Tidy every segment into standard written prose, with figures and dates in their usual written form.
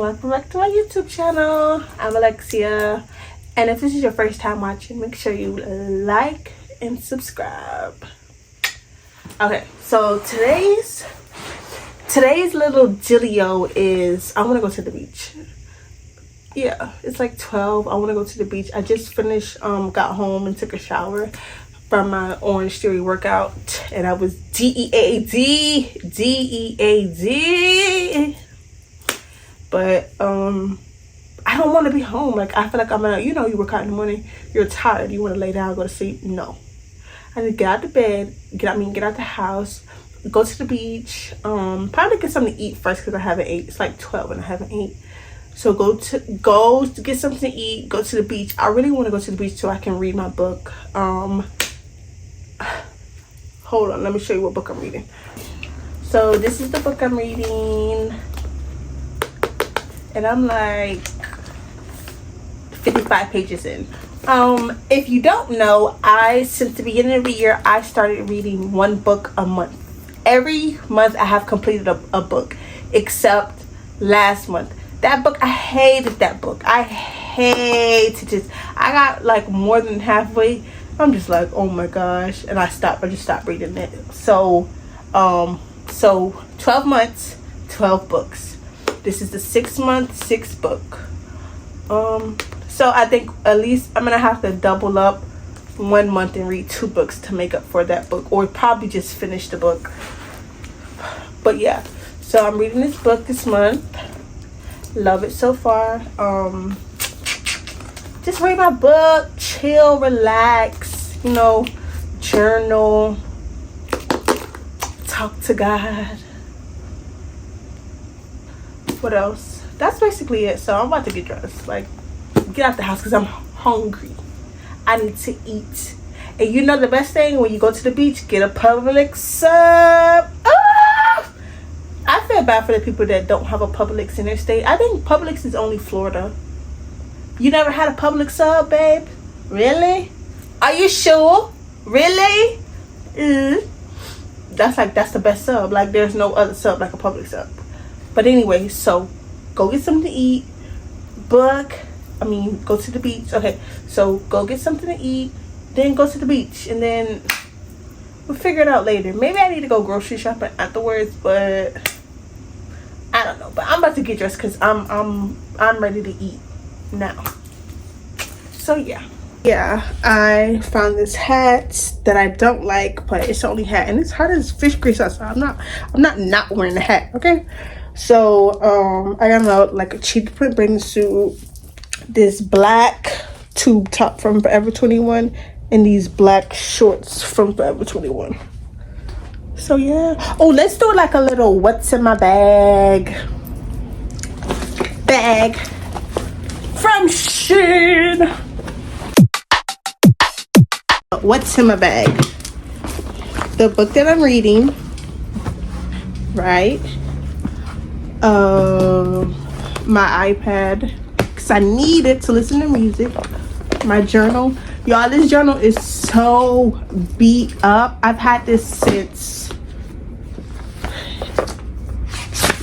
welcome back to my YouTube channel. I'm Alexia, and if this is your first time watching, make sure you like and subscribe. Okay, so today's little Gilio is I want to go to the beach. Yeah, it's like 12. I want to go to the beach. I just finished got home and took a shower from my Orange Theory workout, and I was DEAD. But I don't want to be home. Like, I feel like I'm gonna, you work out in the morning, you're tired, you want to lay down, go to sleep. No, I need to get out of bed, get out the house, go to the beach, probably get something to eat first because I haven't ate. It's like 12 and I haven't ate. So go to get something to eat, go to the beach. I really want to go to the beach so I can read my book. Hold on, let me show you what book I'm reading. So this is the book I'm reading, and I'm like 55 pages in. If you don't know, since the beginning of the year, I started reading one book a month. Every month I have completed a book, except last month. That book, I hated that book. I hated it. I got like more than halfway. I'm just like, oh my gosh, and I just stopped reading it. So 12 months, 12 books. This is the 6 month, 6 book. So I think at least I'm gonna have to double up 1 month and read 2 books to make up for that book, or probably just finish the book. But yeah, so I'm reading this book this month. Love it so far. Just read my book, chill, relax, journal, talk to God. What else? That's basically it. So I'm about to get dressed, like get out the house because I'm hungry. I need to eat. And the best thing, when you go to the beach, get a Publix sub. I feel bad for the people that don't have a Publix in their state. I think Publix is only Florida. You never had a Publix sub, babe? Really? Are you sure? Really? That's the best sub. Like, there's no other sub like a Publix sub. But anyway, so go get something to eat. Go to the beach. Okay, so go get something to eat, then go to the beach, and then we'll figure it out later. Maybe I need to go grocery shopping afterwards, but I don't know. But I'm about to get dressed because I'm ready to eat now. So yeah, I found this hat that I don't like, but it's the only hat, and it's hot as fish grease outside. I'm not wearing the hat. Okay, so I got a cheetah print bathing suit, this black tube top from Forever 21, and these black shorts from Forever 21. So yeah. Oh, let's do like a little what's in my bag from Shein. What's in my bag? The book that I'm reading, right? My iPad, because I need it to listen to music. My journal. Y'all, this journal is so beat up. I've had this since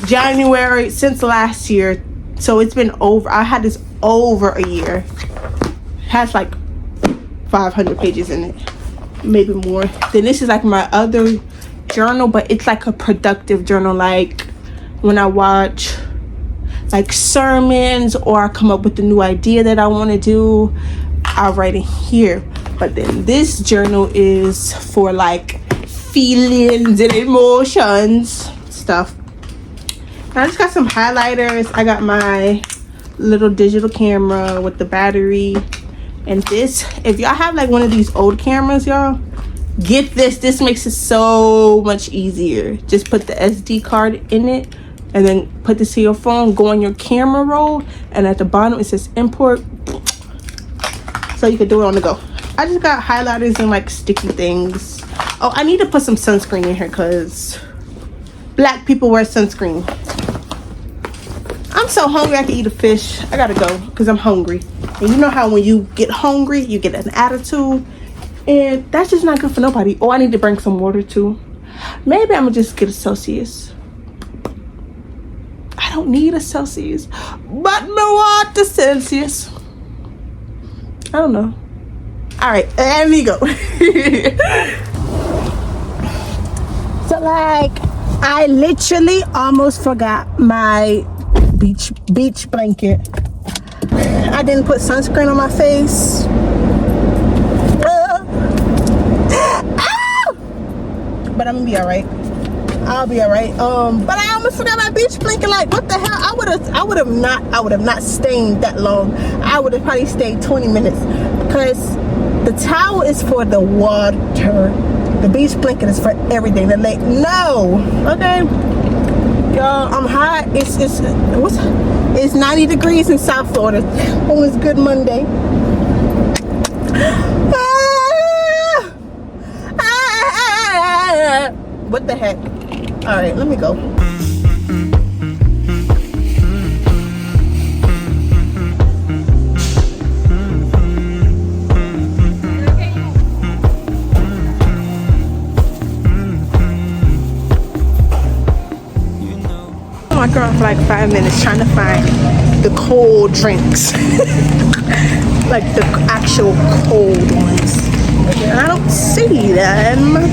January, since last year. So it's been over. I had this over a year. It has like 500 pages in it, maybe more. Then this is like my other journal, but it's like a productive journal. Like when I watch like sermons, or I come up with a new idea that I want to do, I'll write it here. But then this journal is for like feelings and emotions stuff. I just got some highlighters. I got my little digital camera with the battery, and this, if y'all have like one of these old cameras, y'all get this makes it so much easier. Just put the SD card in it, and then put this to your phone, go on your camera roll, and at the bottom it says import, so you can do it on the go. I just got highlighters and like sticky things. Oh, I need to put some sunscreen in here because black people wear sunscreen. I'm so hungry I can eat a fish. I gotta go because I'm hungry. And you know how when you get hungry, you get an attitude, and that's just not good for nobody. Oh, I need to bring some water too. Maybe I'm gonna just get a Celsius. I don't need a Celsius, but me want the Celsius. I don't know. All right, let me go. So like, I literally almost forgot my beach blanket. I didn't put sunscreen on my face. But I'm gonna be all right. I'll be all right. But I almost forgot my beach blanket. Like, what the hell? I would have not stayed that long. I would have probably stayed 20 minutes because the towel is for the water. The beach blanket is for everything. The lake, no. Okay, y'all. I'm hot. It's 90 degrees in South Florida. It was Good Monday. What the heck? All right, let me go. My girl for like 5 minutes trying to find the cold drinks. Like the actual cold ones. And I don't see them.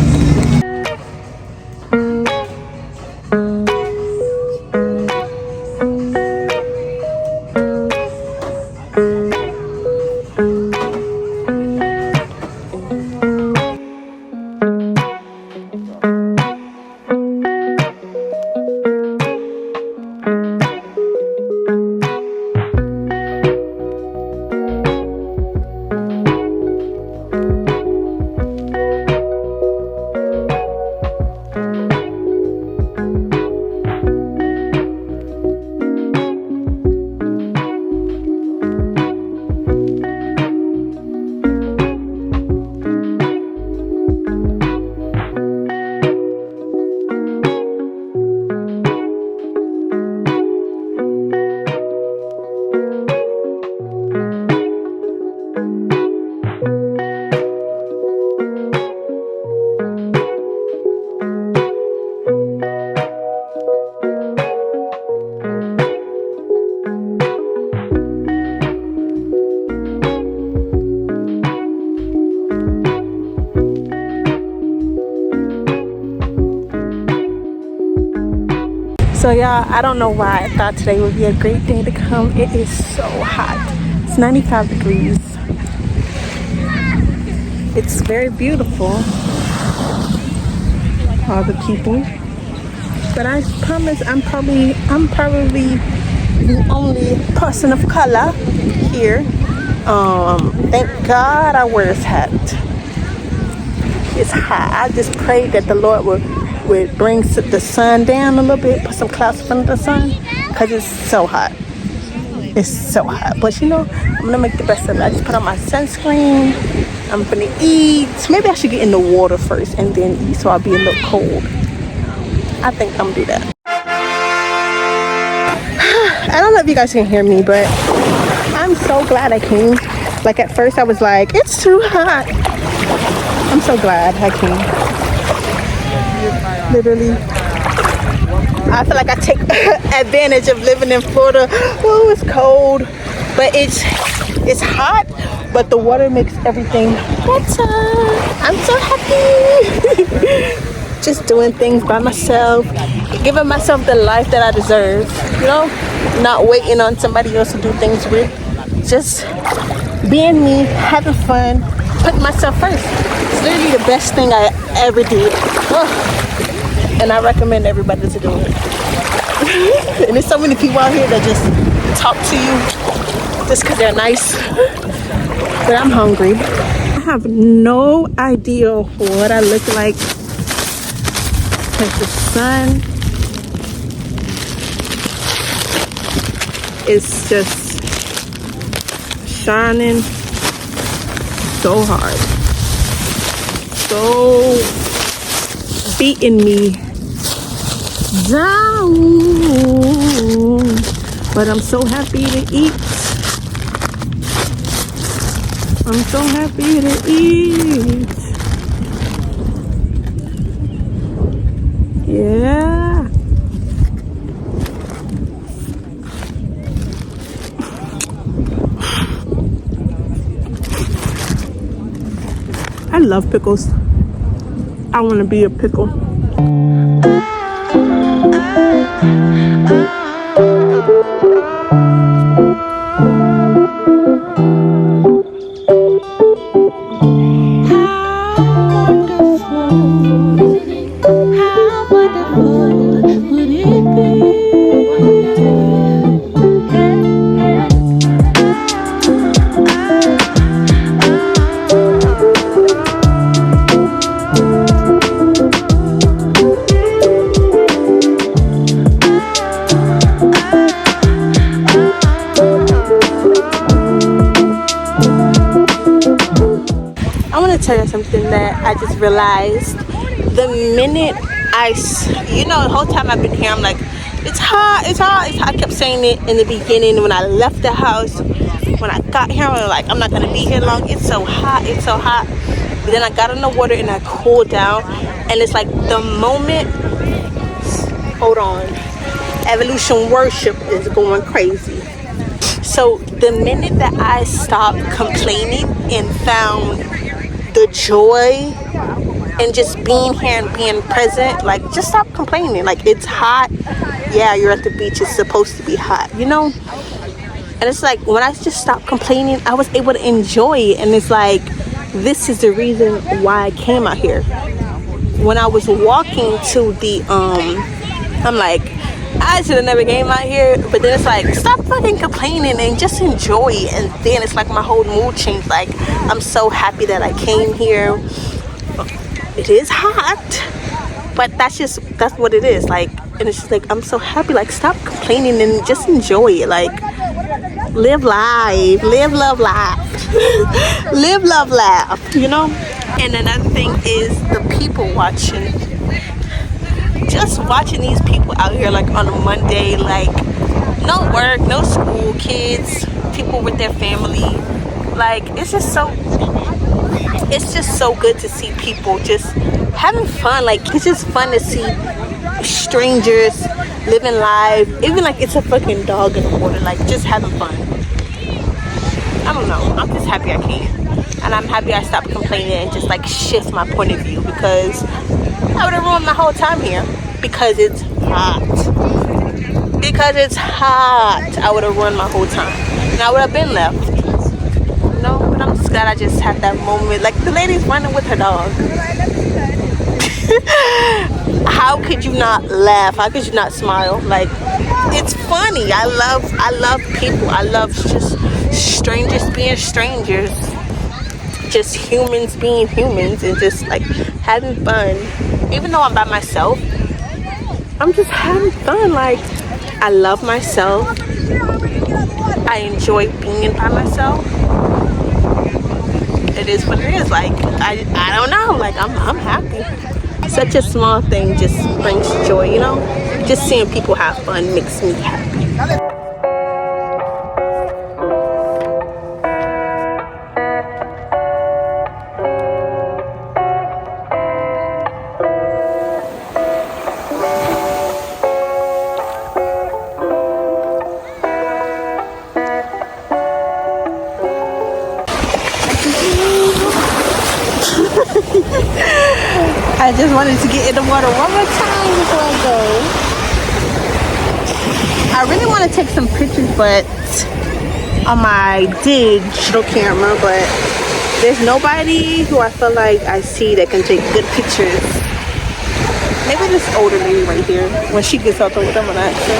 So y'all, I don't know why I thought today would be a great day to come. It is so hot. It's 95 degrees. It's very beautiful. All the people. But I promise I'm probably the only person of color here. Thank God I wear this hat. It's hot. I just pray that the Lord would bring the sun down a little bit, put some clouds under the sun, because it's so hot. It's so hot. But you know, I'm gonna make the best of it. I just put on my sunscreen. I'm gonna eat. Maybe I should get in the water first and then eat so I'll be a little cold. I think I'm gonna do that. I don't know if you guys can hear me, but I'm so glad I came. Like at first I was like, it's too hot. I'm so glad I came. Literally, I feel like I take advantage of living in Florida. Oh, it's cold, but it's hot, but the water makes everything better. I'm so happy. Just doing things by myself, giving myself the life that I deserve, you know, not waiting on somebody else to do things with, just being me, having fun, putting myself first. It's literally the best thing I ever did. Oh. And I recommend everybody to do it. And there's so many people out here that just talk to you just because they're nice. But I'm hungry. I have no idea what I look like because the sun is just shining so hard. So beating me down, but I'm so happy to eat. I'm so happy to eat. Yeah. I love pickles. I want to be a pickle. Tell you something that I just realized. The minute you know, the whole time I've been here, I'm like, it's hot, it's hot, it's hot. I kept saying it in the beginning when I left the house. When I got here, I was like, I'm not gonna be here long. It's so hot, it's so hot. But then I got in the water and I cooled down, and it's like the moment. Hold on, evolution worship is going crazy. So the minute that I stopped complaining and found the joy and just being here and being present, like, just stop complaining. Like, it's hot, yeah, you're at the beach, it's supposed to be hot, you know. And it's like, when I just stopped complaining, I was able to enjoy it. And it's like, this is the reason why I came out here. When I was walking to the I'm like, I should have never came out here. But then it's like, stop fucking complaining and just enjoy it. And then it's like my whole mood changed. Like, I'm so happy that I came here. It is hot, but that's what it is. Like, and it's just like, I'm so happy. Like, stop complaining and just enjoy it. Like, live life, live, love, laugh. Live, love, laugh, you know. And another thing is the people watching. Just watching these people out here, like, on a Monday, like, no work, no school, kids, people with their family. Like, it's just so good to see people just having fun. Like, it's just fun to see strangers living life, even like it's a fucking dog in the water, like, just having fun. I don't know, I'm just happy I came, and I'm happy I stopped complaining and just, like, shift my point of view, because I would have ruined my whole time here. Because it's hot. Because it's hot, I would have ruined my whole time, and I would have been left. No, but I'm just glad I just had that moment. Like, the lady's running with her dog. How could you not laugh? How could you not smile? Like, it's funny. I love people. I love just strangers being strangers. Just humans being humans, and just, like, having fun. Even though I'm by myself, I'm just having fun. Like, I love myself. I enjoy being by myself. It is what it is. Like, I don't know. Like, I'm happy. Such a small thing just brings joy, you know. Just seeing people have fun makes me happy. I just wanted to get in the water one more time before I go. I really want to take some pictures, but on my digital camera, but there's nobody who I feel like I see that can take good pictures. Maybe this older lady right here, when she gets out there with them on action.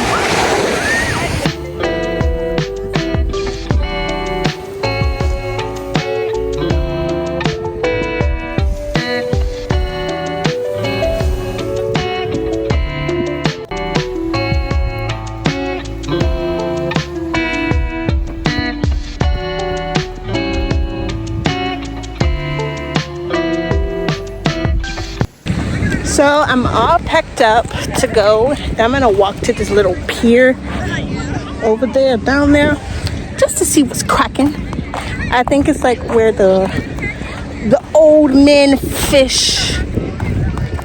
So I'm all packed up to go. I'm gonna walk to this little pier over there, down there, just to see what's cracking. I think it's like where the old men fish.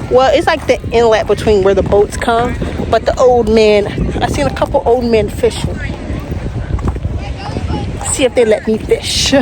Well, it's like the inlet between where the boats come, but the old men, I seen a couple old men fishing. See if they let me fish.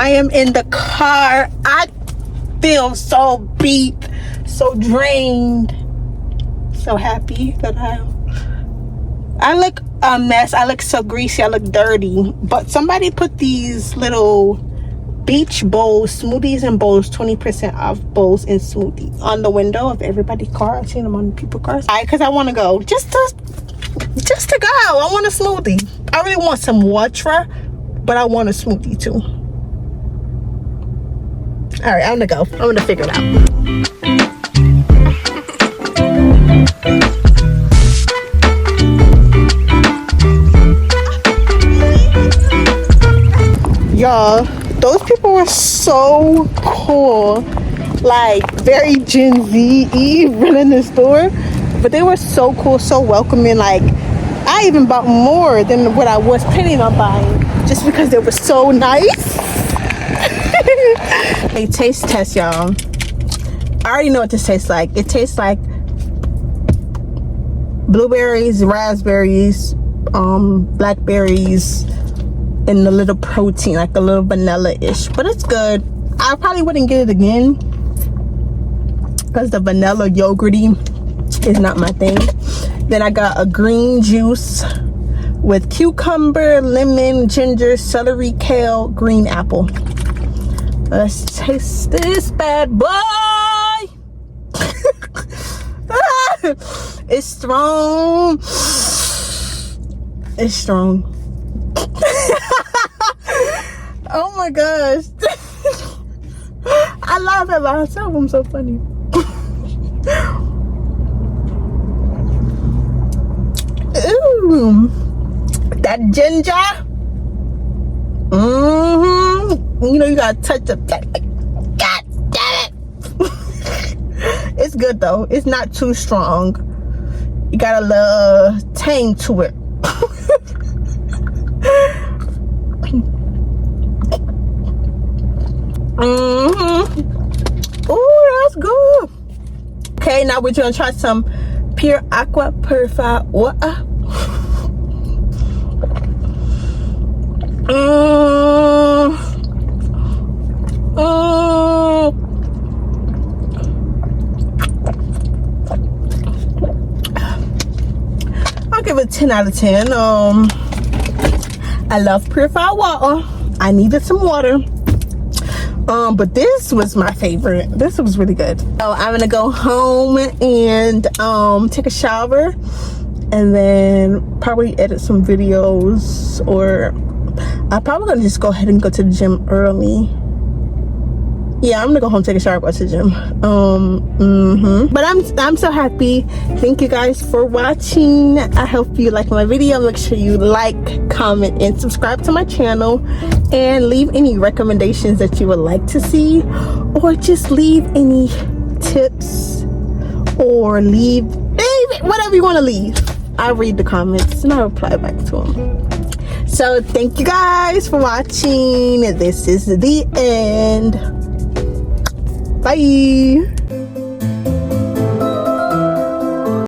I am in the car. I feel so beat, so drained, so happy that I look a mess. I look so greasy. I look dirty. But somebody put these little beach bowls, smoothies and bowls, 20% off bowls and smoothie on the window of everybody's car. I've seen them on people's cars. Because I want to go. Just to go. I want a smoothie. I really want some water, but I want a smoothie too. All right, I'm gonna go. I'm gonna figure it out. Y'all, those people were so cool, like very Gen Z running the store, but they were so cool, so welcoming. Like, I even bought more than what I was planning on buying just because they were so nice. A taste test, y'all. I already know what this tastes like. It tastes like blueberries, raspberries, blackberries, and a little protein, like a little vanilla-ish. But it's good. I probably wouldn't get it again because the vanilla yogurty is not my thing. Then I got a green juice with cucumber, lemon, ginger, celery, kale, green apple. Let's taste this bad boy. It's strong. It's strong. Oh my gosh. I laugh at myself. I'm so funny. Ooh, that ginger. You know, you gotta touch up that. God damn it. It's good though. It's not too strong. You got a little tang to it. Oh, that's good. Okay, now we're gonna try some Pure Aqua Purified water. I'll give it 10 out of 10. I love purified water. I needed some water. But this was my favorite. This was really good. So I'm gonna go home and take a shower and then probably edit some videos, or I'm probably gonna just go ahead and go to the gym early. Yeah, I'm gonna go home, take a shower, go to the gym. But I'm so happy. Thank you guys for watching. I hope you like my video. Make sure you like, comment, and subscribe to my channel, and leave any recommendations that you would like to see, or just leave any tips, or leave whatever you want to leave. I read the comments and I reply back to them. So thank you guys for watching. This is the end. Bye.